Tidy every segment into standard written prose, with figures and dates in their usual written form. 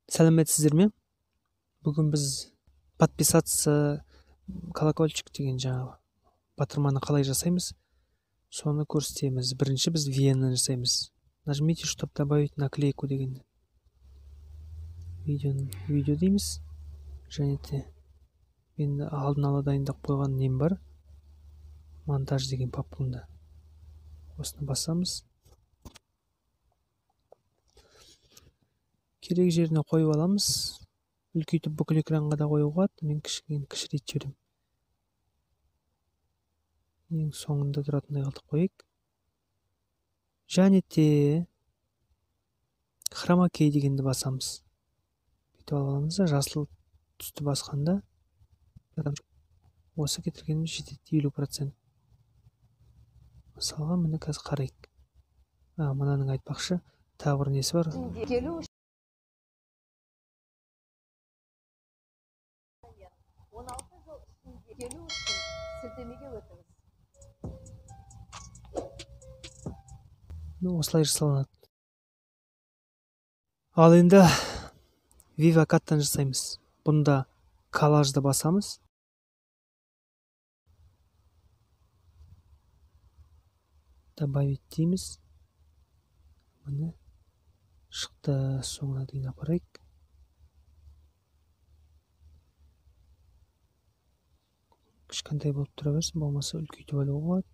Сәлеметсіздер ме? Бүгін біз подписаться, колокольчик деген жаңағы батырманы қалай жасаймыз, соны көрсетеміз. Бірінші біз VN жасаймыз. Нажмите, чтобы добавить наклейку деген. Видео дейміз. Және де мен алдын ала дайындап қойған нем бар. Монтаж деген папкамда. Осыны басамыз. Керек жеріне қойып аламыз. Үлкейтіп бүкіл экранға да қоюға болады. Мен кішірейтіп жіберемін. Ең соңында тұратындай қылып қояйық. Және де хрома кей дегенді басамыз. Бүйтіп аламыз да, жасыл түсті басқанда осы кетіргеніміз жетеді 50%. Мысалға міне қазір қарайық. Мынаның айтпақшы тағы бір несі бар. 16 жыл ішінде келу үшін сілтемеге өтіңіз. Осылай жасалынады. Ал енді Viva Cut-тан жасаймыз. Бұнда коллажды басамыз. Добавить дейміз. Міне шықты, соңына дейін апарайық. Кішкентай болып тұра берсін, болмаса үлкейтіп алуға болады.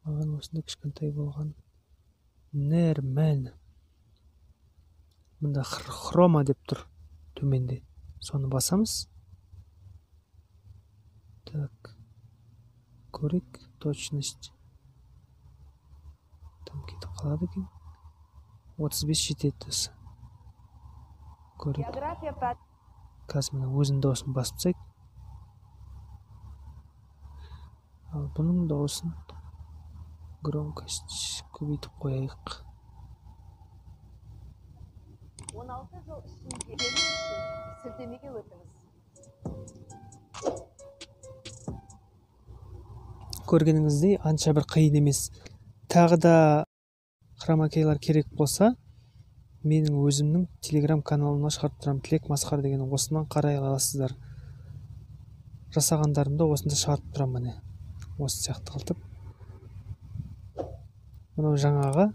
Маған осында кішкентай болған. Нормально. Мұнда хрома деп тұр төменде. Соны басамыз. Так. Көрейік, точность. Там кетіп қалады екен. 35 жетеді осы. Көрейік. Қазір мына өзінің дауысын басып тастайық. Ал бұның дауысын громкость көбейтіп қояйық. 16 жыл ішінде келу үшін сілтемеге өтіңіз. Көргеніңіздей анша бір қиын емес. Тағы да хромакейлар керек болса, менің өзімнің телеграм каналына шығарып тұрамын. Тілек Масқар деген, осынан қарай аласыздар. Жасағандарымды осында шығарып тұрамын міне. Осы сияқты қылтып. Мынау жаңағы.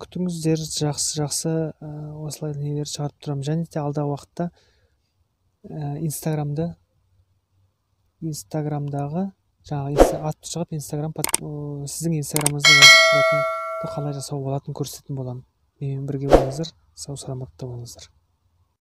Күтіңіздер, жақсы осылай нелер шығарып тұрамын. Және де алдағы уақытта инстаграмдағы жаңағы атты шығып, сіздің инстаграмыңызды қалай жасау болатынын көрсететін боламын. Менімен бірге болыңыздар, сау саламатта болыңыздар.